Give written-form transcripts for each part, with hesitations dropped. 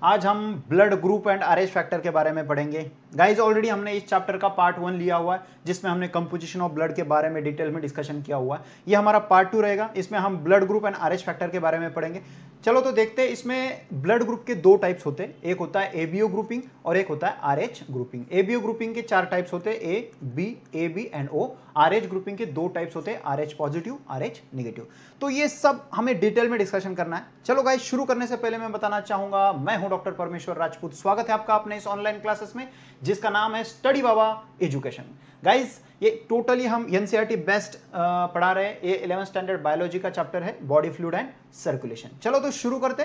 आज हम blood group and RH factor के बारे में पढ़ेंगे। गाइज ऑलरेडी हमने इस चैप्टर का पार्ट 1 लिया हुआ है जिसमें हमने कंपोजिशन ऑफ ब्लड के बारे में डिटेल में डिस्कशन किया हुआ है। ये हमारा पार्ट 2 रहेगा, इसमें हम blood group and RH factor के बारे में पढ़ेंगे। चलो तो देखते हैं, इसमें ब्लड ग्रुप के दो टाइप्स होते हैं, एक होता है एबीओ ग्रुपिंग और एक होता है आरएच ग्रुपिंग। एबीओ ग्रुपिंग के 4 टाइप्स होते हैं, A B and O. Rh grouping के 2 टाइप्स होते हैं, आरएच पॉजिटिव, आरएच नेगेटिव। तो ये सब हमें डिटेल में डिस्कशन करना है। चलो गाइस, शुरू करने से पहले मैं बताना चाहूंगा, मैं हूं डॉक्टर परमेश्वर राजपूत। स्वागत है आपका अपने इस ऑनलाइन क्लासेस में जिसका नाम है स्टडी बाबा एजुकेशन। गाइस, ये टोटली हम एनसीईआरटी बेस्ट पढ़ा रहे हैं। ये 11th स्टैंडर्ड बायोलॉजी का चैप्टर है, बॉडी फ्लूइड एंड सर्कुलेशन। चलो तो शुरू करते।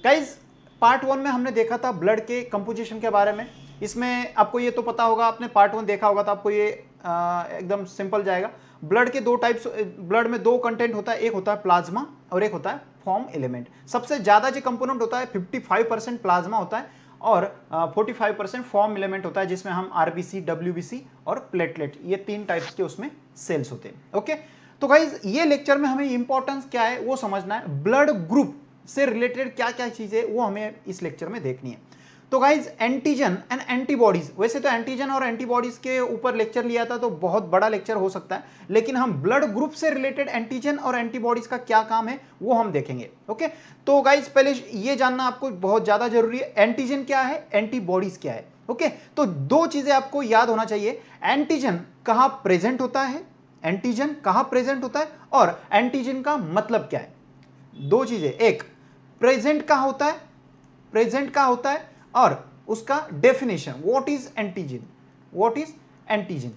गाइस, पार्ट 1 में हमने देखा था ब्लड के कंपोजिशन के बारे में। इसमें आपको ये तो पता होगा, आपने पार्ट 1 देखा होगा तो आपको ये एकदम सिंपल जाएगा। ब्लड के 2 टाइप्स, ब्लड में 2 कंटेंट होता है, एक होता है प्लाज्मा और एक होता है फॉर्म एलिमेंट। सबसे ज्यादा जो कंपोनेंट होता है 55% प्लाज्मा होता है और 45% फॉर्म एलिमेंट होता है, जिसमें हम आरबीसी, डब्ल्यूबीसी और प्लेटलेट, ये 3 टाइप्स के उसमें सेल्स होते हैं। ओके, तो गाइज ये लेक्चर में हमें इंपॉर्टेंस क्या है वो समझना है। ब्लड ग्रुप से रिलेटेड क्या क्या चीजें वो हमें इस लेक्चर में देखनी है। तो गाइज, एंटीजन एंड एंटीबॉडीज, वैसे तो एंटीजन और एंटीबॉडीज के ऊपर लेक्चर लिया था तो बहुत बड़ा लेक्चर हो सकता है, लेकिन हम ब्लड ग्रुप से रिलेटेड एंटीजन और एंटीबॉडीज का क्या काम है वो हम देखेंगे। ओके, तो गाइज पहले ये जानना आपको बहुत ज्यादा जरूरी है, एंटीजन क्या है, एंटीबॉडीज क्या है। ओके, तो 2 चीजें आपको याद होना चाहिए। एंटीजन कहां प्रेजेंट होता है, एंटीजन कहां प्रेजेंट होता है और एंटीजन का मतलब क्या है। 2 चीजें, एक प्रेजेंट कहां होता है, प्रेजेंट कहां होता है और उसका definition, what is antigen, what is antigen.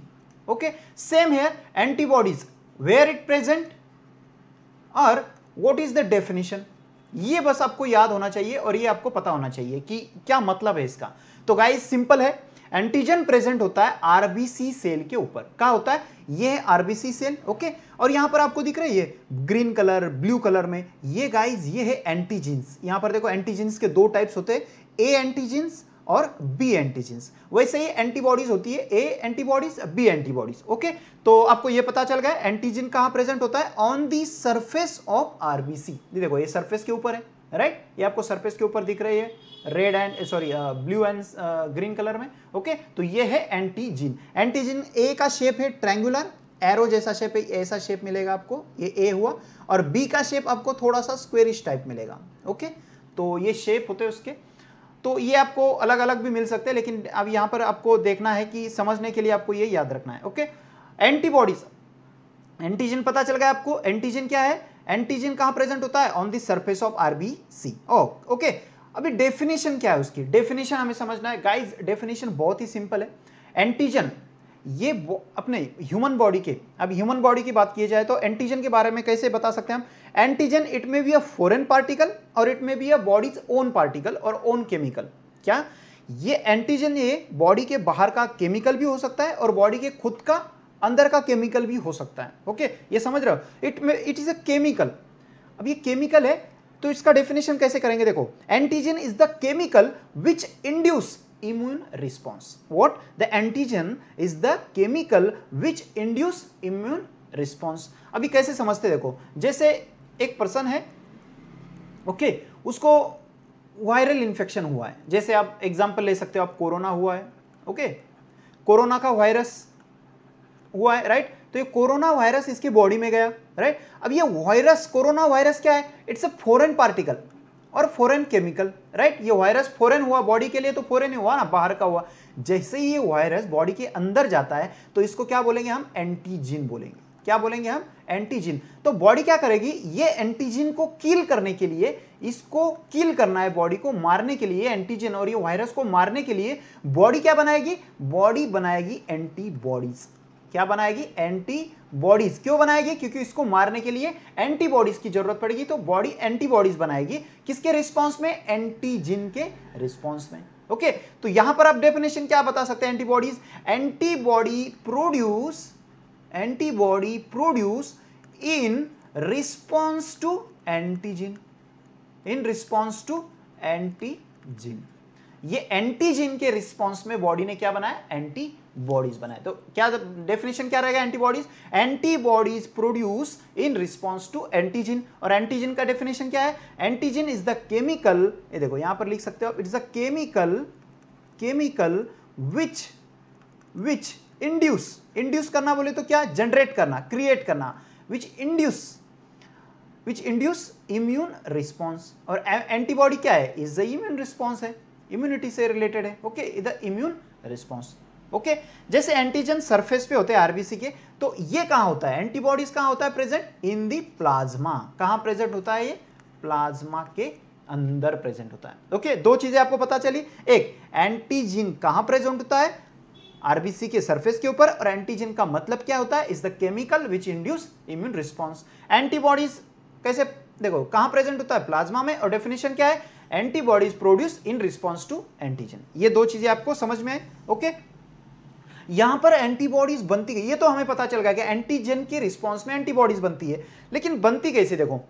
Okay, same here, antibodies where it present और व्हाट इज द डेफिनेशन। ये बस आपको याद होना चाहिए और ये आपको पता होना चाहिए कि क्या मतलब है इसका। तो गाइस सिंपल है, एंटीजन प्रेजेंट होता है आरबीसी सेल के ऊपर। क्या होता है, ये है आरबीसी सेल। ओके, और यहां पर आपको दिख रहा है ये ग्रीन कलर, ब्लू कलर में, ये गाइस ये है एंटीजेंस। यहां पर देखो, एंटीजेंस के 2 टाइप्स होते हैं, ए एंटीजेंस और बी एंटीजेंस। वैसे ही एंटीबॉडीज होती है, ए एंटीबॉडीज, बी एंटीबॉडीज। ओके, तो आपको ये पता चल गया एंटीजन कहां प्रेजेंट होता है, on the surface of RBC. देखो ये सरफेस के ऊपर है, राइट, ये आपको सरफेस के ऊपर दिख रही है, red and sorry blue and green colour में। ओके, तो ये है एंटीजन। एंटीजन ए का शेप है ट्रायंगुलर, एरो जैसा शेप है, ऐसा शेप मिलेगा आपको, ये ए हुआ। और बी का शेप आपको थोड़ा सा स्क्वेरिश टाइप मिलेगा। ओके, तो ये शेप होते हैं उसके। तो ये आपको अलग अलग भी मिल सकते हैं, लेकिन अब यहां पर आपको देखना है कि समझने के लिए आपको ये याद रखना है। ओके, एंटीबॉडीज, एंटीजन पता चल गया आपको, एंटीजन क्या है, एंटीजन कहां प्रेजेंट होता है, on the surface of RBC. Okay, अभी डेफिनेशन क्या है उसकी, डेफिनेशन हमें समझना है। गाइस, डेफिनेशन बहुत ही सिंपल है। एंटीजन ये अपने ह्यूमन बॉडी के, अब ह्यूमन बॉडी की बात की जाए तो एंटीजन के बारे में कैसे बता सकते हैं हम। Antigen, it may be a foreign particle और it may be a body's own particle और ओन केमिकल। क्या ये एंटीजन, ये बॉडी के बाहर का केमिकल भी हो सकता है और बॉडी के खुद का अंदर का केमिकल भी हो सकता है। ओके, ये समझ रहे हो, इट इज अ केमिकल। अब ये केमिकल है तो इसका डेफिनेशन कैसे करेंगे, देखो, antigen is the chemical which induce immune response. What? The antigen is the chemical which induce immune response. अभी कैसे समझते, देखो, जैसे एक पर्सन है, ओके, उसको वायरल इंफेक्शन हुआ है, जैसे आप एग्जांपल ले सकते हो, आप कोरोना हुआ है। ओके, कोरोना का वायरस हुआ है, राइट, तो ये कोरोना वायरस इसकी बॉडी में गया, राइट। अब ये वायरस, कोरोना वायरस क्या है, इट्स अ फॉरेन पार्टिकल और फॉरेन केमिकल, राइट। ये वायरस फॉरेन हुआ बॉडी के लिए, तो फॉरेन ही हुआ ना, बाहर का हुआ। जैसे ही ये वायरस बॉडी के अंदर जाता है तो इसको क्या बोलेंगे हम, एंटीजन बोलेंगे। क्या बोलेंगे हम, एंटीजन। तो बॉडी क्या करेगी, ये एंटीजन को किल करने के लिए, इसको किल करना है, बॉडी को मारने के लिए, एंटीजन और ये वायरस को मारने के लिए बॉडी क्या बनाएगी, बॉडी बनाएगी एंटीबॉडीज। क्या बनाएगी, एंटीबॉडीज। क्यों बनाएगी, क्योंकि इसको मारने के लिए एंटीबॉडीज की जरूरत पड़ेगी, तो बॉडी एंटीबॉडीज बनाएगी। किसके रिस्पांस में, एंटीजन के रिस्पांस में। ओके, तो यहां पर आप डेफिनेशन क्या बता सकते हैं, antibodies, antibody produce in response to antigen, in response to antigen. ये एंटीजन के रिस्पॉन्स में बॉडी ने क्या बनाया, एंटीबॉडीज बनाए। तो क्या डेफिनेशन क्या रहेगा antibodies, antibodies produce in response to antigen. और एंटीजन का डेफिनेशन क्या है, एंटीजन इज द केमिकल, ये देखो यहां पर लिख सकते हो, it's the chemical which induce करना बोले तो क्या, जनरेट करना, क्रिएट करना, विच इंड्यूस इम्यून रिस्पॉन्स। और एंटीबॉडी क्या है, इज द इम्यून रिस्पॉन्स है, इम्यूनिटी से रिलेटेड है, okay, is the immune response, okay. जैसे एंटीजन सरफेस पे होते हैं आरबीसी के, तो ये कहां होता है, एंटीबॉडीज कहां होता है प्रेजेंट, इन दी प्लाज्मा। कहां प्रेजेंट होता है, ये प्लाज्मा के अंदर प्रेजेंट होता है, ओके। दो चीजें आपको पता चली, एक एंटीजन कहां प्रेजेंट होता है, आरबीसी के सरफेस के ऊपर, और एंटीजन का मतलब क्या होता है, is the chemical which induce immune response. Antibodies कैसे, देखो कहां प्रेजेंट होता है, प्लाज्मा में, और डेफिनेशन क्या है, antibodies produce in response to antigen. ये दो चीजें आपको समझ में आए, ओके। यहां पर एंटीबॉडीज बनती गई, ये तो हमें पता चल गया कि एंटीजन के रिस्पॉन्स में एंटीबॉडीज बनती है, लेकिन बनती कैसे, देखो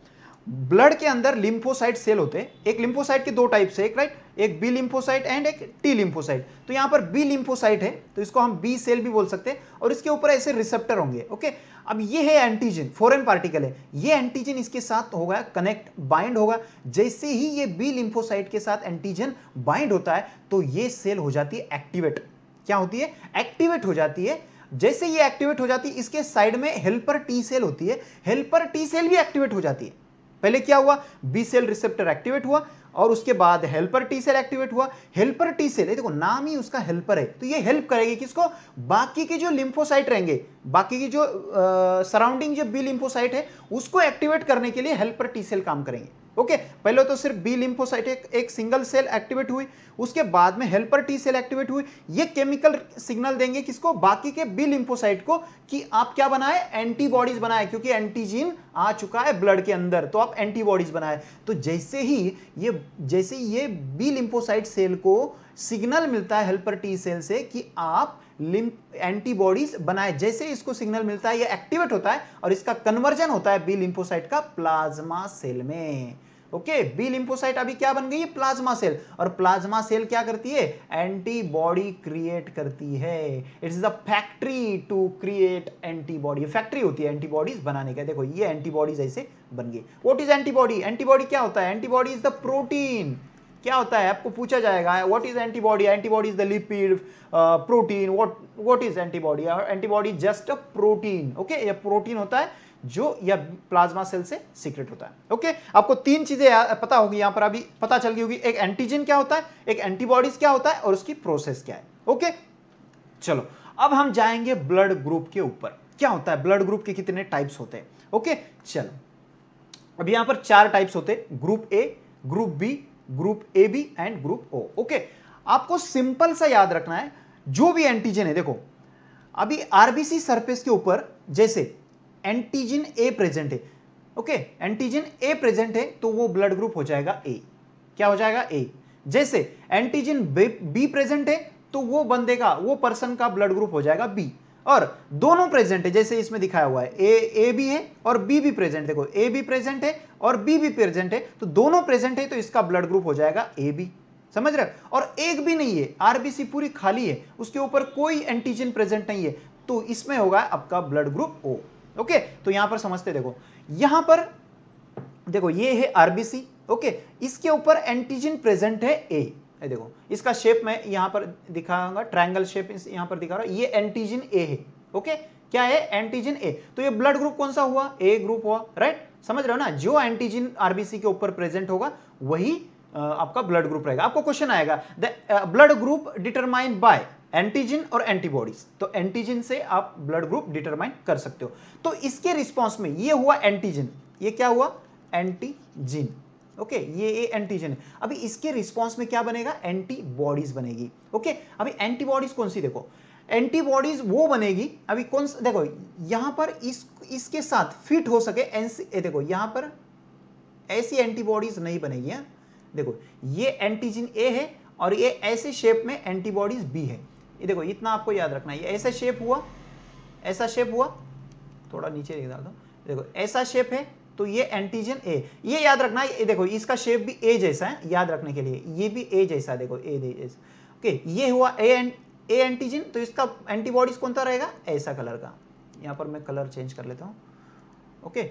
ब्लड के अंदर लिम्फोसाइट सेल होते हैं, एक लिम्फोसाइट के दो टाइप से, एक राइट, एक बी लिम्फोसाइट एंड एक टी लिम्फोसाइट। तो यहां पर बी लिम्फोसाइट है, तो इसको हम बी सेल भी बोल सकते हैं, और इसके ऊपर ऐसे रिसेप्टर होंगे, ओके। अब ये है एंटीजन, फॉरेन पार्टिकल है, ये एंटीजन इसके साथ होगा कनेक्ट, बाइंड होगा। जैसे ही ये बी लिम्फोसाइट के साथ एंटीजन बाइंड होता है, तो ये सेल हो जाती है एक्टिवेट। क्या होती है, एक्टिवेट हो जाती है। जैसे ये एक्टिवेट हो जाती है, इसके साइड में हेल्पर टी सेल होती है, हेल्पर टी सेल भी एक्टिवेट हो जाती है। पहले क्या हुआ, बी सेल रिसेप्टर एक्टिवेट हुआ, और उसके बाद हेल्पर टी सेल एक्टिवेट हुआ। हेल्पर टी सेल, देखो नाम ही उसका हेल्पर है, तो ये हेल्प करेगी किसको, बाकी के जो लिम्फोसाइट रहेंगे, बाकी की जो सराउंडिंग जो बी लिम्फोसाइट है, उसको एक्टिवेट करने के लिए हेल्पर टी सेल काम करेंगे, ओके। पहले तो सिर्फ बी लिम्फोसाइट एक सिंगल सेल एक्टिवेट हुई, उसके बाद में हेल्पर टी सेल एक्टिवेट हुई। ये केमिकल सिग्नल देंगे किसको, बाकी के बी लिम्फोसाइट को, कि आप क्या बनाए, एंटीबॉडीज बनाए, क्योंकि एंटीजन आ चुका है ब्लड के अंदर, तो आप एंटीबॉडीज बनाए। तो जैसे ये बी लिम्फोसाइट सेल को सिग्नल मिलता है हेल्पर टी सेल से कि आप एंटीबॉडीज बनाए, जैसे इसको सिग्नल मिलता है, ये एक्टिवेट होता है, और इसका कन्वर्जन होता है बी लिम्फोसाइट का प्लाज्मा सेल में, ओके। बी लिम्फोसाइट अभी क्या बन गई है, प्लाज्मा सेल, और प्लाज्मा सेल क्या करती है, एंटीबॉडी क्रिएट करती है। It's the factory to create antibody, factory होती है एंटीबॉडीज बनाने का। देखो ये एंटीबॉडीज ऐसे बन गई। व्हाट इज एंटीबॉडी, एंटीबॉडी क्या होता है, एंटीबॉडी इज द प्रोटीन। क्या होता है, आपको पूछा जाएगा what is antibody, antibody is the lipid protein, what is antibody, antibody just a protein, okay. ये प्रोटीन होता है जो या प्लाज्मा सेल से सीक्रेट होता है, ओके। आपको तीन चीजें पता होगी, यहां पर अभी पता चल गई होगी, एक एंटीजन क्या होता है, एक एंटीबॉडीज क्या होता है, और उसकी प्रोसेस क्या है, ओके। चलो अब हम जाएंगे ब्लड ग्रुप के ऊपर, क्या होता है ब्लड ग्रुप के कितने टाइप्स होते हैं, ओके। चलो अब यहां पर चार टाइप्स होते हैं, group A, group B, group A B and group O, okay. आपको सिंपल सा याद रखना है, जो भी एंटीजन है, देखो अभी आरबीसी सरफेस के ऊपर जैसे एंटीजन ए प्रेजेंट है, ओके, एंटीजन ए प्रेजेंट है, तो वो ब्लड ग्रुप हो जाएगा ए। क्या हो जाएगा, ए। जैसे एंटीजन बी प्रेजेंट है, तो वो बंदे का, वो पर्सन का ब्लड ग्रुप हो जाएगा बी। और दोनों प्रेजेंट है, जैसे इसमें दिखाया हुआ है, ए भी है और बी भी प्रेजेंट, देखो ए भी प्रेजेंट है और बी भी प्रेजेंट है, तो दोनों प्रेजेंट है, तो इसका ब्लड ग्रुप हो जाएगा ए बी। समझ रहे हो, और एक भी नहीं है, आरबीसी पूरी खाली है, उसके ऊपर कोई एंटीजन प्रेजेंट नहीं है, तो इसमें होगा आपका ब्लड ग्रुप ओ, ओके। तो यहां पर समझते, देखो यहां पर देखो ये है आरबीसी, ओके, इसके ऊपर एंटीजन प्रेजेंट है ए, देखो इसका शेप मैं यहां पर दिखाऊंगा, ट्रायंगल शेप यहां पर दिखा रहा हूं, ये एंटीजन ए है, ओके। क्या है, एंटीजन ए। तो ये ब्लड ग्रुप कौन सा हुआ, ए ग्रुप हुआ, राइट। समझ रहे हो ना, जो एंटीजन आरबीसी के ऊपर प्रेजेंट होगा वही आपका ब्लड ग्रुप रहेगा। आपको क्वेश्चन आएगा, the blood group determined by antigen और एंटीबॉडीज, तो एंटीजन से आप ब्लड ग्रुप डिटरमाइन कर सकते हो। तो इसके रिस्पॉन्स में ये हुआ एंटीजन, ये क्या हुआ, एंटीजन, ओके, ये एंटीजन है। अभी इसके रिस्पॉन्स में क्या बनेगा, एंटीबॉडीज बनेगी, ओके। अभी एंटीबॉडीज कौन सी, देखो एंटीबॉडीज वो बनेगी, अभी कौन सा, देखो यहां पर इसके साथ फिट हो सके देखो यहां पर ऐसी एंटीबॉडीज नहीं बनेगी, है? देखो ये एंटीजन ए है और ये ऐसे शेप में एंटीबॉडीज बी है, ये देखो इतना आपको याद रखना है, ये ऐसा शेप हुआ, ऐसा शेप हुआ, थोड़ा नीचे डाल दो, देखो ऐसा शेप है तो ये एंटीजन ए, ये याद रखना, ये देखो इसका शेप भी ए जैसा है, याद रखने के लिए ये भी ए जैसा, देखो ए जैसा। ओके, ये हुआ ए एंटीजन, तो इसका एंटीबॉडीज कौन सा रहेगा, ऐसा कलर का। यहाँ पर मैं कलर चेंज कर लेता हूँ। ओके,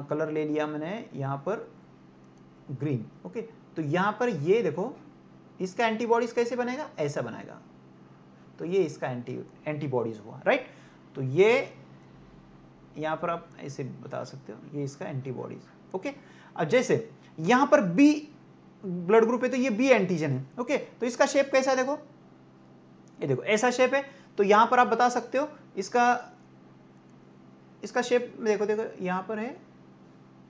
कलर ले लिया मैंने यहाँ पर ग्रीन। ओके, तो यहाँ पर ये देखो इसका एंटीबॉडीज कैसे बनेगा, ऐसा बनेगा, तो ये इसका एंटीबॉडीज हुआ, राइट। तो ये यहाँ पर आप ऐसे बता सकते हो, ये इसका एंटीबॉडीज। ओके, अब जैसे यहाँ पर बी ब्लड ग्रुप है तो ये बी एंटीजन है। ओके, तो इसका शेप कैसा है, देखो ये देखो ऐसा शेप है, तो यहाँ पर आप बता सकते हो इसका शेप देखो, यहाँ पर है,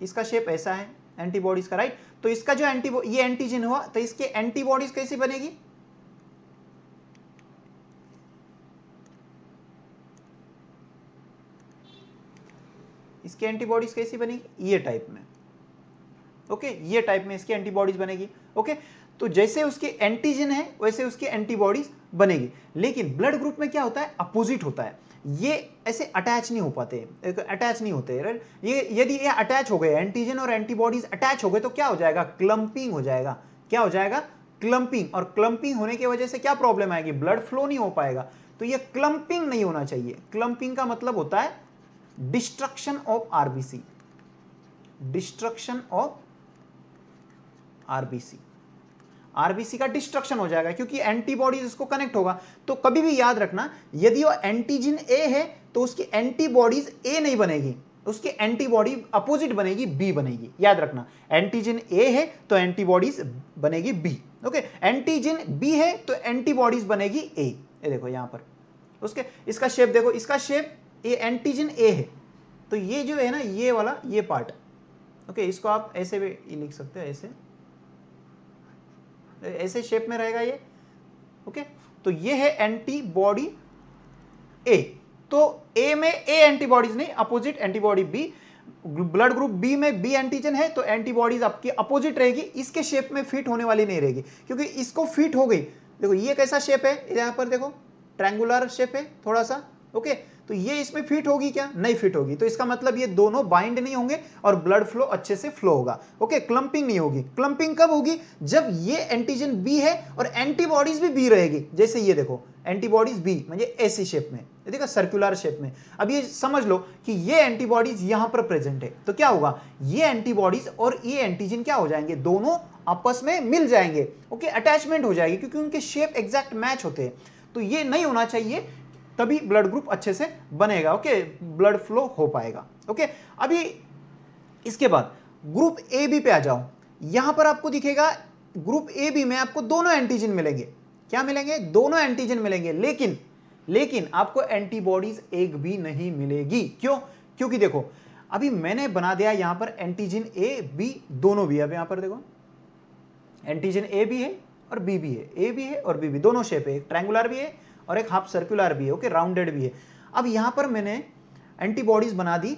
इसका शेप ऐसा है एंटीबॉडीज का, राइट। तो इसका जो ये एंटीजन हुआ, तो इसके एंटीबॉडीज कैसी बनेगी, इसकी एंटीबॉडीज कैसी बनेगी, ये टाइप में। ओके, ये टाइप में इसकी एंटीबॉडीज बनेगी। ओके, तो जैसे उसके एंटीजन है वैसे उसकी एंटीबॉडीज बनेगी। लेकिन ब्लड ग्रुप में क्या होता है, अपोजिट होता है, ये ऐसे अटैच नहीं हो पाते, अटैच नहीं होते, राइट। ये यदि ये अटैच हो गए, एंटीजन और एंटीबॉडीज अटैच हो गए, तो क्या हो जाएगा, क्लंपिंग हो जाएगा। क्या हो जाएगा, क्लंपिंग। और क्लंपिंग होने की वजह से क्या प्रॉब्लम आएगी, ब्लड फ्लो नहीं हो पाएगा। तो ये क्लंपिंग नहीं होना चाहिए। क्लंपिंग का मतलब होता है destruction of RBC, destruction of RBC, RBC का डिस्ट्रक्शन हो जाएगा, क्योंकि एंटीबॉडीज इसको कनेक्ट होगा। तो कभी भी याद रखना, यदि वो एंटीजन ए है तो उसकी एंटीबॉडीज ए नहीं बनेगी, उसकी एंटीबॉडी अपोजिट बनेगी, बी बनेगी। याद रखना, एंटीजन ए है तो एंटीबॉडीज बनेगी बी। ओके, एंटीजन बी है तो एंटीबॉडीज बनेगी ए। ये देखो यहां पर उसके इसका शेप देखो, इसका शेप ये एंटीजन ए है, तो ये जो है ना, ये वाला ये पार्ट। ओके, इसको आप ऐसे भी लिख सकते हो, ऐसे शेप में रहेगा ये। ओके, तो ये है एंटीबॉडी ए, तो ए में ए एंटीबॉडीज नहीं, opposite antibody B. Blood group B में बी एंटीजन है तो एंटीबॉडीज आपकी अपोजिट रहेगी, इसके शेप में फिट होने वाली नहीं रहेगी, क्योंकि इसको फिट हो गई। देखो ये कैसा शेप है, यहां पर देखो ट्रायंगुलर शेप है थोड़ा सा। ओके, तो ये इसमें फिट होगी क्या, नहीं फिट होगी, तो इसका मतलब ये दोनों बाइंड नहीं होंगे और ब्लड फ्लो अच्छे से फ्लो होगा। ओके, क्लंपिंग नहीं होगी। क्लंपिंग कब होगी, जब ये एंटीजन बी है और एंटीबॉडीज भी बी रहेगी। जैसे ये देखो एंटीबॉडीज बी म्हणजे ऐसी शेप में, देखो सर्कुलर शेप में। अब ये समझ लो कि ये एंटीबॉडीज यहां पर प्रेजेंट है, तो क्या होगा, ये एंटीबॉडीज और ये एंटीजन क्या हो जाएंगे, दोनों आपस में मिल जाएंगे। ओके, अटैचमेंट हो जाएगी, क्योंकि उनके शेप एग्जैक्ट मैच होते हैं। तो ये नहीं होना चाहिए, तभी ब्लड ग्रुप अच्छे से बनेगा। ओके, ब्लड फ्लो हो पाएगा। ओके, अभी इसके बाद ग्रुप ए बी पे आ जाओ। यहां पर आपको दिखेगा ग्रुप ए बी में आपको दोनों एंटीजन मिलेंगे। क्या मिलेंगे, दोनों एंटीजन मिलेंगे, लेकिन आपको एंटीबॉडीज एक भी नहीं मिलेगी। क्यों, क्योंकि देखो अभी मैंने बना दिया यहां पर एंटीजन ए बी दोनों भी। अब यहां पर देखो एंटीजन ए भी है और बी भी है, ए भी है और बी भी, दोनों शेप है, एक ट्रायंगुलर भी है और एक हाफ सर्कुलर भी है। ओके, राउंडेड भी है। अब यहां पर मैंने एंटीबॉडीज बना दी।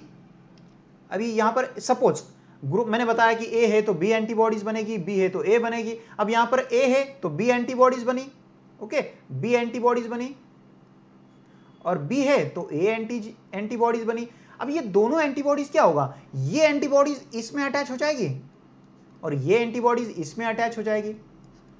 अभी यहां पर सपोज ग्रुप मैंने बताया कि ए है तो बी एंटीबॉडीज बनेगी, बी है तो ए बनेगी। अब यहां पर ए है तो बी एंटीबॉडीज बनी। ओके, बी एंटीबॉडीज बनी, और बी है तो ए एंटीबॉडीज बनी। अब ये दोनों एंटीबॉडीज क्या होगा, ये एंटीबॉडीज इसमें अटैच हो जाएगी और ये एंटीबॉडीज इसमें अटैच हो जाएगी।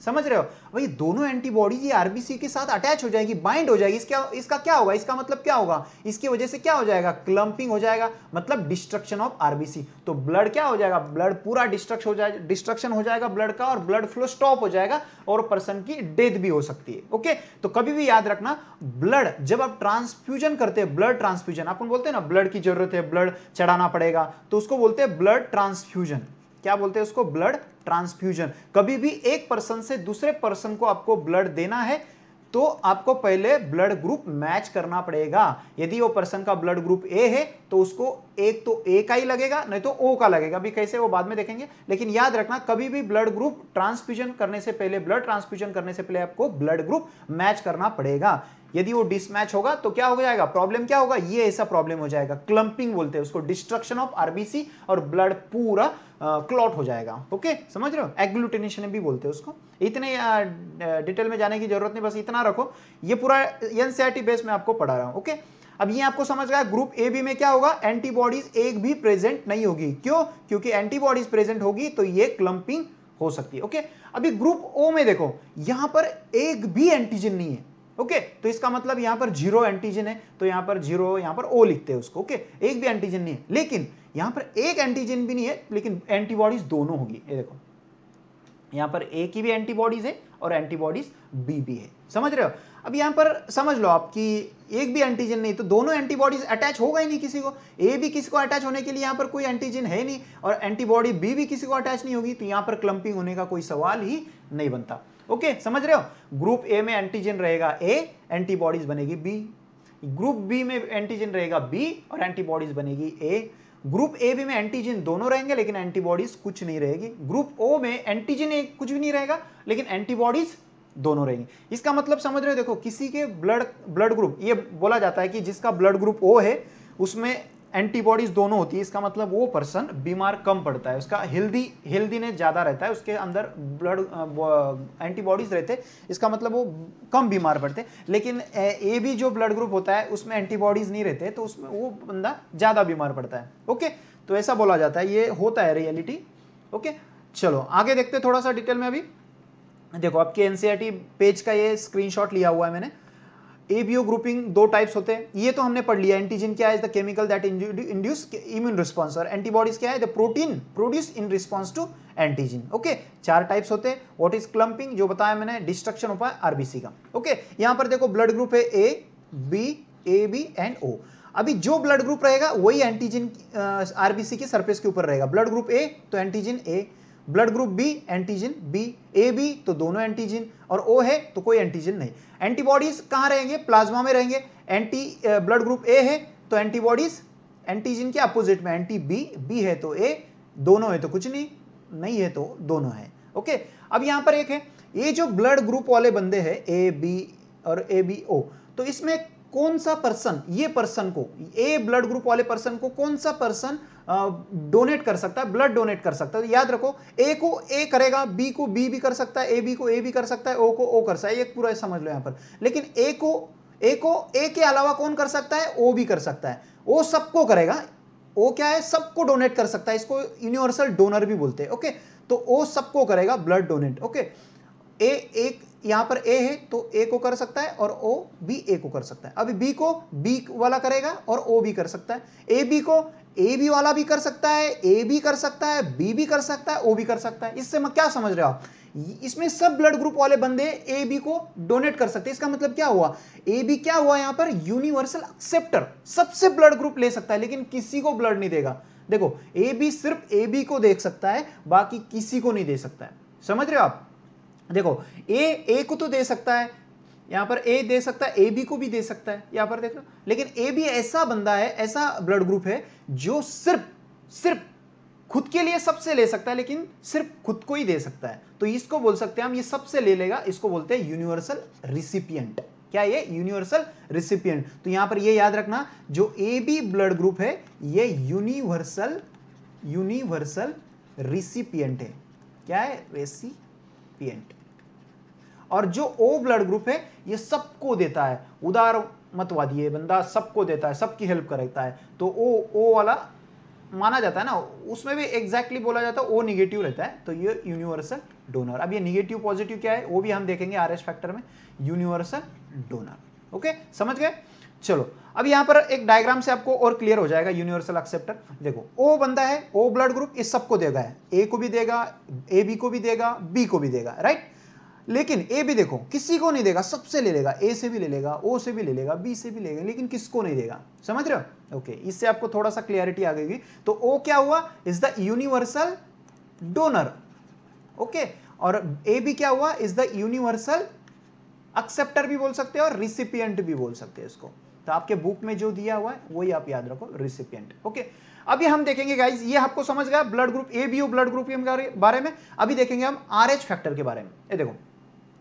समझ रहे हो, भाई दोनों एंटीबॉडीज ये आरबीसी के साथ अटैच हो जाएगी, बाइंड हो जाएगी। इसका क्या होगा, इसका मतलब क्या होगा, इसकी वजह से क्या हो जाएगा, क्लंपिंग हो जाएगा, मतलब डिस्ट्रक्शन ऑफ आरबीसी। तो ब्लड क्या हो जाएगा, ब्लड पूरा डिस्ट्रक्शन हो जाएगा ब्लड का, और ब्लड फ्लो स्टॉप हो जाएगा और पर्सन की डेथ भी हो सकती है। ओके, तो कभी भी याद रखना, ब्लड जब आप ट्रांसफ्यूजन करते हैं, ब्लड ट्रांसफ्यूजन अपन बोलते हैं ना, ब्लड की जरूरत है, ब्लड चढ़ाना पड़ेगा, तो उसको बोलते हैं ब्लड ट्रांसफ्यूजन। क्या बोलते हैं उसको, ब्लड ट्रांसफ्यूजन। कभी भी एक पर्सन से दूसरे पर्सन को आपको ब्लड देना है तो आपको पहले ब्लड ग्रुप मैच करना पड़ेगा। यदि वो पर्सन का ब्लड ग्रुप ए है तो उसको एक तो ए का ही लगेगा, नहीं तो ओ का लगेगा। अभी कैसे वो बाद में देखेंगे, लेकिन याद रखना कभी भी ब्लड ग्रुप ट्रांसफ्यूजन करने से पहले, ब्लड ट्रांसफ्यूजन करने से पहले आपको ब्लड ग्रुप मैच करना पड़ेगा। यदि वो डिसमैच होगा तो क्या हो जाएगा, प्रॉब्लम क्या होगा, ये ऐसा प्रॉब्लम हो जाएगा, क्लंपिंग बोलते हैं उसको, डिस्ट्रक्शन ऑफ आरबीसी, और ब्लड पूरा क्लॉट हो जाएगा। ओके, समझ रहे हो, एग्लूटिनेशन भी बोलते हैं उसको। इतने डिटेल में जाने की जरूरत नहीं, बस इतना रखो, ये पूरा एनसीईआरटी बेस में आपको पढ़ा रहा हूं। ओके, अब ये आपको समझ गया, ग्रुप ए बी में क्या होगा, एंटीबॉडीज एक भी प्रेजेंट नहीं होगी। क्यों? क्योंकि एंटीबॉडीज प्रेजेंट होगी तो ये क्लंपिंग हो सकती है। ओके, अभी ग्रुप ओ में देखो, यहां पर एक भी एंटीजन नहीं है। ओके, तो इसका मतलब यहां पर 0 एंटीजन है, तो यहां पर 0, यहां पर ओ लिखते हैं उसको। ओके, एक भी एंटीजन नहीं है, लेकिन यहां पर एक एंटीजन भी नहीं है, लेकिन एंटीबॉडीज दोनों होगी। ये देखो, यहां पर ए की भी एंटीबॉडीज है और एंटीबॉडीज बी भी है। समझ रहे हो? अब यहां पर समझ लो आप कि एक भी एंटीजन नहीं, तो दोनों एंटीबॉडीज अटैच होगा ही नहीं किसी को। ए भी किसी को अटैच होने के लिए यहां पर कोई एंटीजन है नहीं, और एंटीबॉडी बी भी किसी को अटैच नहीं होगी, तो यहां पर क्लंपिंग होने का कोई सवाल ही नहीं बनता। ओके, समझ रहे हो? ग्रुप ए में एंटीजन रहेगा ए, एंटीबॉडीज बनेगी बी। ग्रुप बी में एंटीजन रहेगा बी और एंटीबॉडीज बनेगी ए। ग्रुप ए बी में एंटीजन दोनों रहेंगे लेकिन एंटीबॉडीज कुछ नहीं रहेगी। ग्रुप ओ में एंटीजन एक कुछ भी नहीं रहेगा लेकिन एंटीबॉडीज दोनों रहेंगी। इसका मतलब समझ रहे हो? देखो, किसी के ब्लड ग्रुप, ये बोला जाता है कि जिसका ब्लड ग्रुप ओ है उसमें एंटीबॉडीज दोनों होती है, इसका मतलब वो पर्सन बीमार कम पड़ता है, उसका हेल्दीनेस ज्यादा रहता है, उसके अंदर ब्लड एंटीबॉडीज रहते, इसका मतलब वो कम बीमार पड़ते। लेकिन ए बी जो ब्लड ग्रुप होता है उसमें एंटीबॉडीज नहीं रहते, तो उसमें वो बंदा ज्यादा बीमार पड़ता है। ओके, तो ऐसा बोला जाता है, ये होता है रियलिटी। ओके, चलो आगे देखते हैं थोड़ा सा डिटेल में। अभी देखो, आपके एनसीईआरटी पेज का ये स्क्रीनशॉट लिया हुआ है मैंने। एबीओ ग्रुपिंग दो टाइप्स होते हैं, ये तो हमने पढ़ लिया। एंटीजन क्या है? The chemical that induce immune response. और एंटीबॉडीज क्या है? The protein produce in response to antigen. Okay, चार टाइप्स होते हैं। What is clumping? जो बताया मैंने, डिस्ट्रक्शन होता है आरबीसी का। ओके, यहां पर देखो ब्लड ग्रुप है ए बी एंड ओ। अभी जो ब्लड ग्रुप रहेगा वही एंटीजन आरबीसी के सरफेस के ऊपर रहेगा। ब्लड ग्रुप ए तो antigen A, blood group B antigen B, A B तो दोनों एंटीजन, और ओ है तो कोई एंटीजन नहीं। एंटीबॉडीज कहां रहेंगे? प्लाज्मा में रहेंगे। ब्लड ग्रुप ए है तो एंटीबॉडीज एंटीजन के अपोजिट में, एंटी बी है तो ए, दोनों है तो कुछ नहीं है तो दोनों है। ओके, अब यहां पर एक है, ये जो ब्लड ग्रुप वाले बंदे हैं ए बी और ए बी ओ, तो इसमें कौन सा पर्सन, ये पर्सन को, ए ब्लड ग्रुप वाले पर्सन को कौन सा पर्सन डोनेट कर सकता है? ब्लड डोनेट कर सकता है। तो याद रखो, ए को ए करेगा, बी को बी भी कर सकता है, ए बी को ए भी कर सकता है, ओ को ओ कर सकता है, ये पूरा समझ लो यहां पर। लेकिन ए को ए के अलावा कौन कर सकता है? ओ भी कर सकता है। ओ सबको करेगा। ओ क्या है? सबको डोनेट कर सकता है, इसको यूनिवर्सल डोनर भी बोलते हैं। ओके, तो ओ सबको करेगा ब्लड डोनेट। ओके, ए एक यहां पर ए है तो ए को कर सकता है और ओ भी ए को कर सकता है। अभी बी को बी वाला करेगा और ओ भी कर सकता है। ए बी को ए बी वाला भी कर सकता है, ए भी कर सकता है, बी भी कर सकता है, ओ भी कर सकता है। इससे मैं क्या समझ रहे हो आप? इसमें सब ब्लड ग्रुप वाले बंदे ए बी को डोनेट कर सकते हैं। इसका मतलब क्या हुआ? ए बी क्या हुआ यहां पर? यूनिवर्सल एक्सेप्टर, सबसे ब्लड ग्रुप ले सकता है लेकिन किसी को ब्लड नहीं देगा। देखो, ए बी सिर्फ ए बी को देख सकता है, बाकी किसी को नहीं दे सकता है। समझ रहे हो आप? देखो, ए को तो दे सकता है, यहां पर ए दे सकता है, ए बी को भी दे सकता है, यहां पर देख लो। लेकिन ए बी ऐसा बंदा है, ऐसा ब्लड ग्रुप है जो सिर्फ खुद के लिए सबसे ले सकता है, लेकिन सिर्फ खुद को ही दे सकता है। तो इसको बोल सकते हैं हम, ये सबसे ले लेगा, इसको बोलते हैं यूनिवर्सल रिसिपिएंट। क्या ये? Universal recipient. तो यहां पर ये याद रखना, जो ए बी ब्लड ग्रुप है ये यूनिवर्सल रिसिपिएंट है। क्या है? रेसिपिएंट। और जो ओ ब्लड ग्रुप है ये सबको देता है, उदारमतवादी है बंदा, सबको देता है, सबकी हेल्प करता है। तो ओ वाला माना जाता है ना, उसमें भी एग्जैक्टली बोला जाता है ओ निगेटिव रहता है, तो ये यूनिवर्सल डोनर। अब ये निगेटिव पॉजिटिव क्या है वो भी हम देखेंगे आरएच फैक्टर में। Universal donor. ओके, समझ गए? चलो, अब यहां पर एक डायग्राम से आपको और क्लियर हो जाएगा यूनिवर्सल एक्सेप्टर। देखो, ओ बंदा है, ओ ब्लड ग्रुप, इस सबको देगा है, ए को भी देगा, ए बी को भी देगा, बी को भी देगा, राइट। लेकिन ए भी देखो किसी को नहीं देगा, सबसे ले लेगा, ए से भी ले लेगा, ओ से भी ले लेगा, बी से भी लेगा, लेकिन किसको नहीं देगा। समझ रहे हो? ओके, इससे आपको थोड़ा सा क्लियरिटी आ गई। तो ओ क्या हुआ? Is the universal donor. Okay, और ए भी क्या हुआ? इज द यूनिवर्सल एक्सेप्टर भी बोल सकते हैं और रिसिपिएंट भी बोल सकते हैं इसको। तो आपके बुक में जो दिया हुआ है वही आप याद रखो, रिसिपिएंट। ओके, अभी हम देखेंगे गाइज, ये आपको समझ गया blood group A B O blood group के बारे में। अभी देखेंगे हम आरएच फैक्टर के बारे में। ये देखो,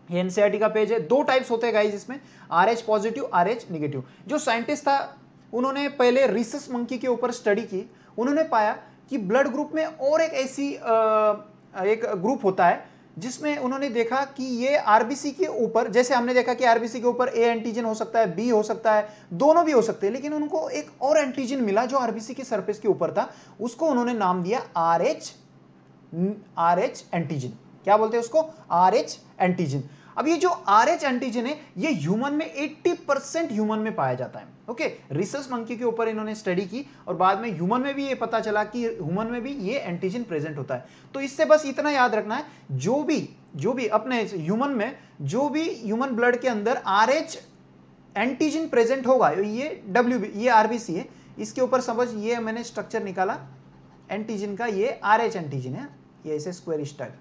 ये एनसीईआरटी का पेज है। दो टाइप्स होते हैं गाइज इसमें, आरएच पॉजिटिव, आरएच निगेटिव। जो साइंटिस्ट था उन्होंने पहले रिसस मंकी के ऊपर स्टडी की, उन्होंने पाया कि ब्लड ग्रुप में और एक ऐसी एक ग्रुप होता है जिसमें उन्होंने देखा कि ये आरबीसी के ऊपर, जैसे हमने देखा कि आरबीसी के ऊपर ए एंटीजन हो सकता है, बी हो सकता है, दोनों भी हो सकते हैं, लेकिन उनको एक और एंटीजन मिला जो आरबीसी के सरफेस के ऊपर था, उसको उन्होंने नाम दिया आरएच एंटीजन। क्या बोलते हैं उसको? RH antigen. अब ये जो आरएच एंटीजन है ये ह्यूमन में 80% ह्यूमन में पाया जाता है। ओके, रिसर्च मंकी के ऊपर इन्होंने स्टडी की और बाद में ह्यूमन में भी ये पता चला कि ह्यूमन में भी ये एंटीजन प्रेजेंट होता है। तो इससे बस इतना याद रखना है, जो भी अपने ह्यूमन में, जो भी ह्यूमन ब्लड के अंदर आरएच एंटीजन प्रेजेंट होगा, ये ये आरबीसी है, इसके ऊपर समझ, ये मैंने स्ट्रक्चर निकाला एंटीजन का, ये आरएच एंटीजन है, ये ऐसे स्क्वायर स्टाइल।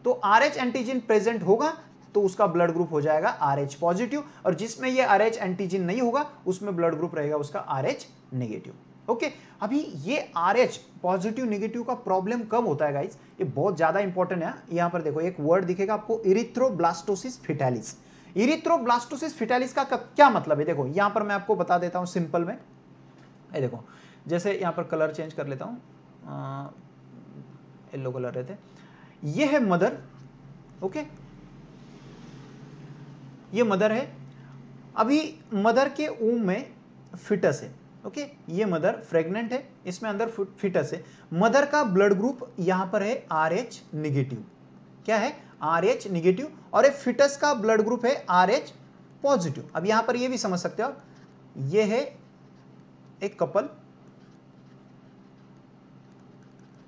तो आरएच एंटीजन प्रेजेंट होगा तो उसका ब्लड ग्रुप हो जाएगा आरएच पॉजिटिव, और जिसमें ये आरएच एंटीजन नहीं होगा उसमें ब्लड ग्रुप रहेगा उसका आरएच नेगेटिव। ओके, अभी ये आरएच पॉजिटिव नेगेटिव का प्रॉब्लम कब होता है गाइस? ये बहुत ज्यादा इंपॉर्टेंट है। यहां पर देखो एक वर्ड दिखेगा आपको, इरिथ्रोब्लास्टोसिस फिटालिस। इरिथ्रोब्लास्टोसिस फिटालिस का क्या मतलब है? देखो यहां पर मैं आपको बता देता हूं सिंपल में। ये देखो, जैसे यहां पर कलर चेंज कर लेता हूं, येलो कलर रहते, ये है मदर। ओके, ये मदर है। अभी मदर के ऊम में फिटस है। ओके, ये मदर प्रेग्नेंट है, इसमें अंदर फिटस है। मदर का ब्लड ग्रुप यहां पर है आरएच नेगेटिव। क्या है? RH negative. और एक फिटस का ब्लड ग्रुप है आरएच पॉजिटिव। अब यहां पर ये भी समझ सकते हो आप, ये है एक कपल,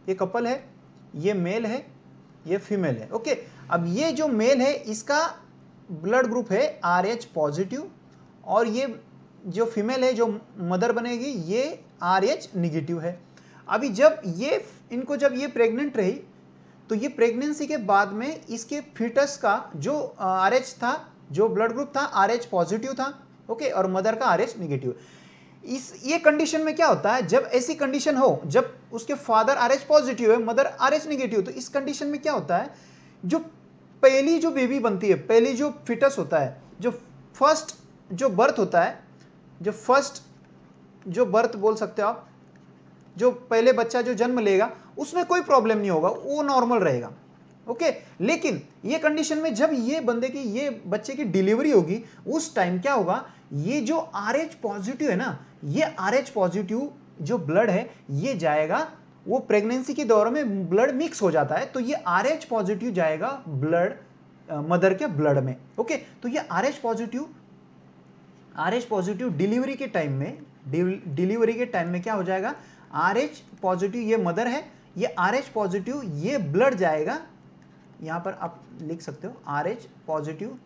ये कपल है, ये मेल है, ये फीमेल है। ओके, अब ये जो मेल है इसका ब्लड ग्रुप है आरएच पॉजिटिव, और ये जो फीमेल है जो मदर बनेगी ये आरएच नेगेटिव है। अभी जब ये प्रेग्नेंट रही तो ये प्रेगनेंसी के बाद में इसके फीटस का जो आरएच था, जो ब्लड ग्रुप था आरएच पॉजिटिव था। ओके, और मदर का आरएच नेगेटिव। ये कंडीशन में क्या होता है, जब ऐसी कंडीशन हो, जब उसके फादर आरएच पॉजिटिव है, मदर आरएच नेगेटिव, तो इस कंडीशन में क्या होता है, जो पहली जो बेबी बनती है, पहली जो फिटस होता है, जो फर्स्ट जो बर्थ होता है, जो बर्थ बोल सकते हो आप, जो पहले बच्चा जो जन्म लेगा उसमें कोई प्रॉब्लम नहीं होगा, वो नॉर्मल रहेगा। ओके, लेकिन ये कंडीशन में जब ये बच्चे की डिलीवरी होगी, उस टाइम क्या होगा, ये जो आरएच पॉजिटिव है ना, ये आरएच पॉजिटिव जो ब्लड है ये जाएगा, वो प्रेगनेंसी के दौरान में ब्लड मिक्स हो जाता है, तो ये आरएच पॉजिटिव जाएगा ब्लड मदर के ब्लड में। ओके, तो ये आरएच पॉजिटिव डिलीवरी के टाइम में क्या हो जाएगा, आरएच पॉजिटिव, ये मदर है, ये आरएच पॉजिटिव, ये ब्लड जाएगा, यहां पर आप लिख सकते हो आरएच पॉजिटिव,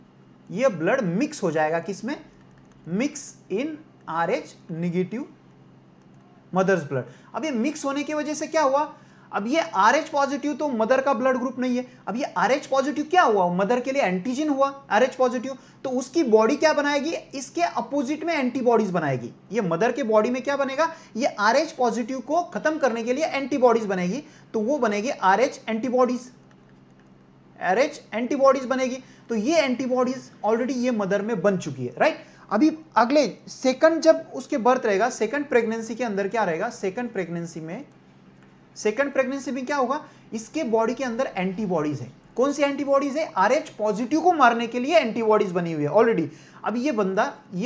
ये ब्लड मिक्स हो जाएगा किसमें, mix in Rh negative mother's blood. अब ये मिक्स होने की वजह से क्या हुआ, अब ये आरएच पॉजिटिव तो मदर का ब्लड ग्रुप नहीं है, अब ये आरएच पॉजिटिव क्या हुआ, मदर के लिए एंटीजन हुआ आरएच पॉजिटिव, तो उसकी बॉडी क्या बनाएगी, इसके अपोजिट में एंटीबॉडीज बनाएगी। ये मदर के बॉडी में क्या बनेगा, ये आरएच पॉजिटिव को खत्म करने के लिए एंटीबॉडीज बनेगी, तो वो बनेगी आरएच एंटीबॉडीज बनेगी। तो ये एंटीबॉडीज ऑलरेडी ये मदर में बन चुकी है, राइट। अभी अगले सेकंड जब उसके बर्थ रहेगा, सेकंड प्रेगनेंसी के अंदर क्या रहेगा, सेकंड प्रेगनेंसी में क्या होगा, इसके बॉडी के अंदर एंटीबॉडीज है। कौन सी एंटीबॉडीज है, आरएच पॉजिटिव को मारने के लिए एंटीबॉडीज बनी हुई है ऑलरेडी। अब ये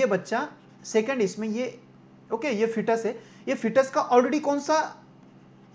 बच्चा सेकंड इसमें ये ओके, ये फिटस है, ये फिटस का ऑलरेडी कौन सा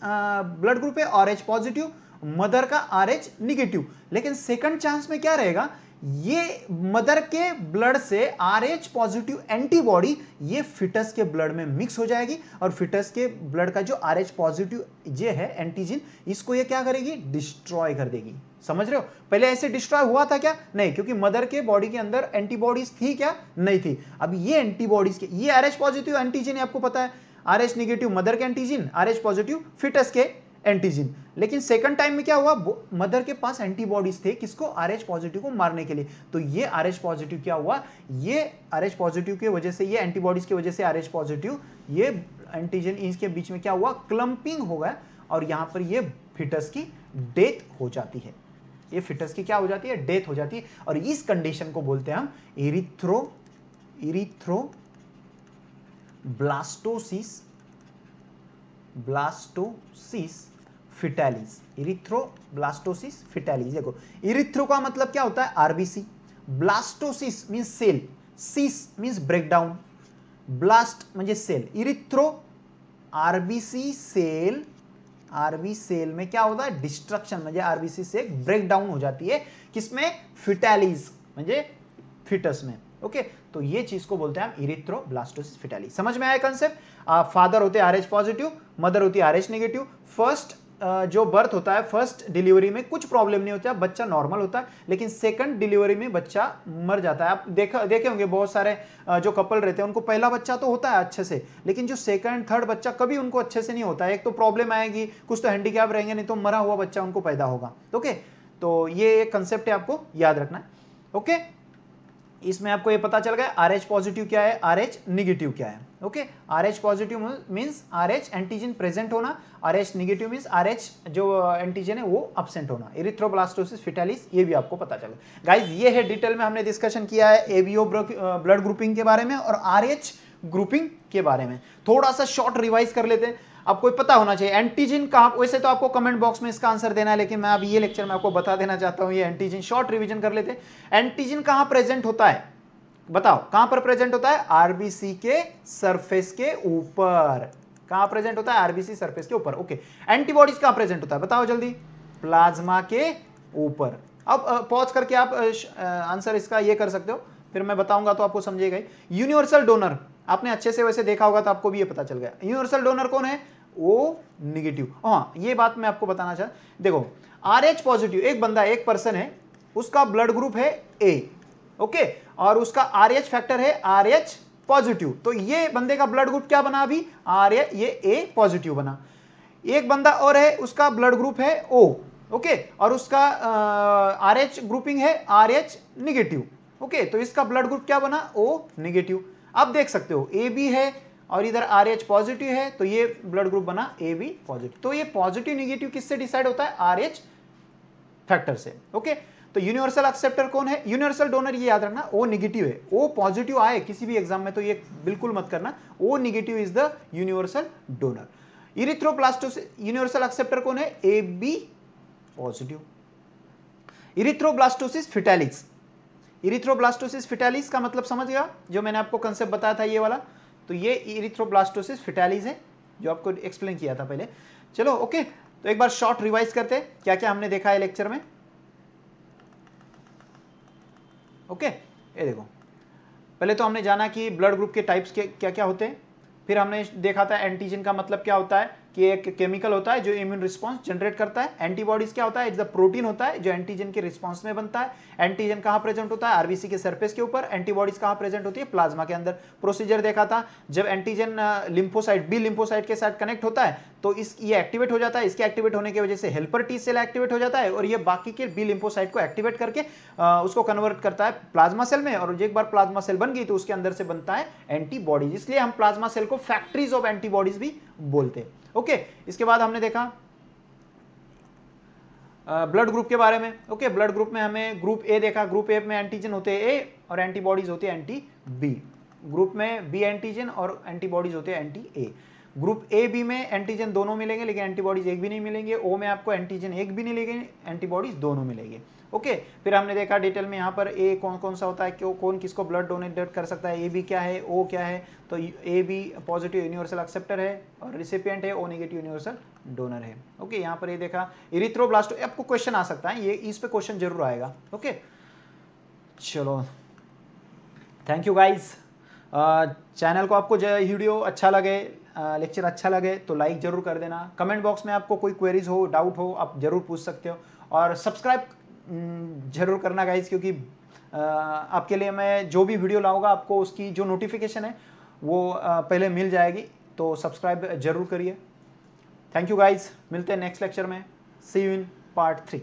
ब्लड ग्रुप है, आरएच पॉजिटिव, मदर का आरएच नेगेटिव। लेकिन सेकंड चांस में क्या रहेगा, ये मदर के ब्लड से आरएच पॉजिटिव एंटीबॉडी ये फिटस के ब्लड में मिक्स हो जाएगी, और फिटस के ब्लड का जो आरएच पॉजिटिव ये है एंटीजन, इसको ये क्या करेगी, डिस्ट्रॉय कर देगी। समझ रहे हो, पहले ऐसे डिस्ट्रॉय हुआ था क्या, नहीं, क्योंकि मदर के बॉडी के अंदर एंटीबॉडीज थी क्या, नहीं थी। अब ये एंटीबॉडीज के, ये आरएच पॉजिटिव एंटीजन है, आपको पता है, आरएच नेगेटिव मदर के एंटीजन, आरएच पॉजिटिव फिटस के एंटीजन। लेकिन सेकंड टाइम में क्या हुआ, मदर के पास एंटीबॉडीज थे किसको, आरएच पॉजिटिव को मारने के लिए। तो ये आरएच पॉजिटिव क्या हुआ, ये आरएच पॉजिटिव की वजह से, ये एंटीबॉडीज की वजह से आरएच पॉजिटिव, ये एंटीजन इसके बीच में क्या हुआ, क्लंपिंग हो गया, और यहां पर ये फिटस की डेथ हो जाती है। ये फिटस की क्या हो जाती है, डेथ हो जाती है। और इस कंडीशन को बोलते हैं हम इरिथ्रोब्लास्टोसिस फिटैलिस, इरिथ्रोब्लास्टोसिस फिटैलिस। देखो इरिथ्रो का मतलब क्या होता है RBC, blastosis means cell, sis means breakdown, blast म्हणजे cell, erythro RBC cell, RB cell में क्या होता है डिस्ट्रक्शन म्हणजे आरबीसी से ब्रेकडाउन हो जाती है, किसमें फिटैलिस म्हणजे फिटस में। ओके तो ये चीज को बोलते हैं हम इरिथ्रोब्लास्टोसिस फिटैलिस। समझ में आया कंसेप्ट? फादर होते हैं आरएच पॉजिटिव, मदर होती है आरएच नेगेटिव। फर्स्ट जो बर्थ होता है, फर्स्ट डिलीवरी में कुछ प्रॉब्लम नहीं होता, बच्चा नॉर्मल होता है, लेकिन सेकंड डिलीवरी में बच्चा मर जाता है। आप देखे होंगे बहुत सारे जो कपल रहते हैं उनको पहला बच्चा तो होता है अच्छे से, लेकिन जो सेकंड थर्ड बच्चा कभी उनको अच्छे से नहीं होता है। एक तो प्रॉब्लम आएगी, कुछ तो हैंडीकैप रहेंगे, नहीं तो मरा हुआ बच्चा उनको पैदा होगा। ओके तो ये एक कंसेप्ट है, आपको याद रखना है। ओके इसमें आपको ये पता चल गया RH पॉजिटिव क्या है, RH निगेटिव क्या है। Okay RH positive means RH antigen present होना, RH निगेटिव मींस RH जो एंटीजन है वो अब्सेंट होना। इरिथ्रोब्लास्टोसिस फिटैलिस ये भी आपको पता चल गया। गाइस ये है डिटेल में हमने डिस्कशन किया है एबीओ ब्लड ग्रुपिंग के बारे में और RH ग्रुपिंग के बारे में। थोड़ा सा शॉर्ट रिवाइज कर लेते हैं, आपको पता होना चाहिए एंटीजन कहां, वैसे तो आपको कमेंट बॉक्स में इसका आंसर देना है, लेकिन मैं अभी ये लेक्चर में आपको बता देना चाहता हूं। ये एंटीजन शॉर्ट रिवीजन कर लेते हैं। एंटीजन कहां प्रेजेंट होता है, बताओ कहां पर प्रेजेंट होता है? आरबीसी के सरफेस के ऊपर। कहां प्रेजेंट होता है? आरबीसी सरफेस के ऊपर। ओके एंटीबॉडीज कहां प्रेजेंट होता है बताओ जल्दी? प्लाज्मा के ऊपर। अब पॉज करके आप आंसर इसका ये कर सकते हो, फिर मैं बताऊंगा तो आपको समझेगा। यूनिवर्सल डोनर आपने अच्छे से वैसे देखा होगा तो आपको भी ये पता चल गया। यूनिवर्सल डोनर कौन है? O negative. हाँ ये बात मैं आपको बताना चाहता, देखो RH पॉजिटिव एक बंदा, एक पर्सन है, उसका ब्लड ग्रुप है A, ओके और उसका RH फैक्टर है RH पॉजिटिव, तो ये बंदे का ब्लड ग्रुप क्या बना अभी? ये A पॉजिटिव बना। एक बंदा और है, उसका ब्लड ग्रुप है O, ओके और उसका RH ग्रुपिंग है RH निगेटिव। ओके तो इसका ब्लड ग्रुप क्या बना? O negative. आप देख सकते हो AB है और इधर RH पॉजिटिव है, तो ये ब्लड ग्रुप बना AB पॉजिटिव। तो ये पॉजिटिव निगेटिव किससे डिसाइड होता है? RH फैक्टर से। ओके तो यूनिवर्सल एक्सेप्टर कौन है? यूनिवर्सल डोनर ये याद रखना O निगेटिव है। O पॉजिटिव आए किसी भी एग्जाम में तो ये बिल्कुल मत करना, O negative is the universal donor. Erythroblastosis universal acceptor कौन है? AB positive. Erythroblastosis fetalis, erythroblastosis fetalis का मतलब समझ गया जो मैंने आपको कंसेप्ट बताया था ये वाला, तो ये इरिथ्रोब्लास्टोसिस फिटैलिस है जो आपको एक्सप्लेन किया था पहले। चलो ओके तो एक बार शॉर्ट रिवाइज करते हैं क्या क्या हमने देखा है लेक्चर में। ओके ये देखो पहले तो हमने जाना कि ब्लड ग्रुप के टाइप्स के क्या क्या होते हैं, फिर हमने देखा था एंटीजन का मतलब क्या होता है कि एक केमिकल होता है जो इम्यून रिस्पांस जनरेट करता है। एंटीबॉडीज क्या होता है? इट्स द प्रोटीन होता है जो एंटीजन के रिस्पांस में बनता है। एंटीजन कहां प्रेजेंट होता है? आरबीसी के सरफेस के ऊपर। एंटीबॉडीज कहां प्रेजेंट होती है? प्लाज्मा के अंदर। प्रोसीजर देखा था, जब एंटीजन लिम्फोसाइट बी लिम्फोसाइट के साथ कनेक्ट होता है तो ये एक्टिवेट हो जाता है, इसके एक्टिवेट होने की वजह से हेल्पर टी सेल एक्टिवेट हो जाता है और ये बाकी के बी लिम्फोसाइट को एक्टिवेट करके उसको कन्वर्ट करता है प्लाज्मा सेल में, और एक बार प्लाज्मा सेल बन गई तो उसके अंदर से बनता है एंटीबॉडीज, इसलिए हम प्लाज्मा सेल को फैक्ट्रीज ऑफ एंटीबॉडीज भी बोलते हैं। ओके इसके बाद हमने देखा ब्लड ग्रुप के बारे में। ओके ब्लड ग्रुप में हमें ग्रुप ए देखा, ग्रुप ए में एंटीजन होते हैं ए और एंटीबॉडीज होते हैं एंटी बी। ग्रुप में बी एंटीजन और एंटीबॉडीज होते हैं anti A. Group A B में एंटीजन दोनों मिलेंगे लेकिन एंटीबॉडीज एक भी नहीं मिलेंगे। ओ में आपको एंटीजन एक भी नहीं मिलेंगे, एंटीबॉडीज दोनों मिलेंगे। ओके फिर हमने देखा डिटेल में यहाँ पर ए कौन कौन सा होता है, क्यों कौन किसको ब्लड डोनेट कर सकता है, ए बी क्या है, ओ क्या है। तो A B positive universal acceptor है और रिसिपिएंट है, ओ नेगेटिव यूनिवर्सल डोनर है। ओके यहाँ पर ये देखा इरिथ्रोब्लास्ट, आपको क्वेश्चन आ सकता है, ये इस पे क्वेश्चन जरूर आएगा। ओके चलो थैंक यू गाइज। चैनल को आपको वीडियो अच्छा लगे, लेक्चर अच्छा लगे तो लाइक जरूर कर देना। कमेंट बॉक्स में आपको कोई क्वेरीज हो, डाउट हो, आप जरूर पूछ सकते हो और सब्सक्राइब जरूर करना गाइज, क्योंकि आपके लिए मैं जो भी वीडियो लाऊंगा आपको उसकी जो नोटिफिकेशन है वो पहले मिल जाएगी, तो सब्सक्राइब जरूर करिए। थैंक यू गाइज, मिलते हैं नेक्स्ट लेक्चर में। सी यू इन पार्ट 3।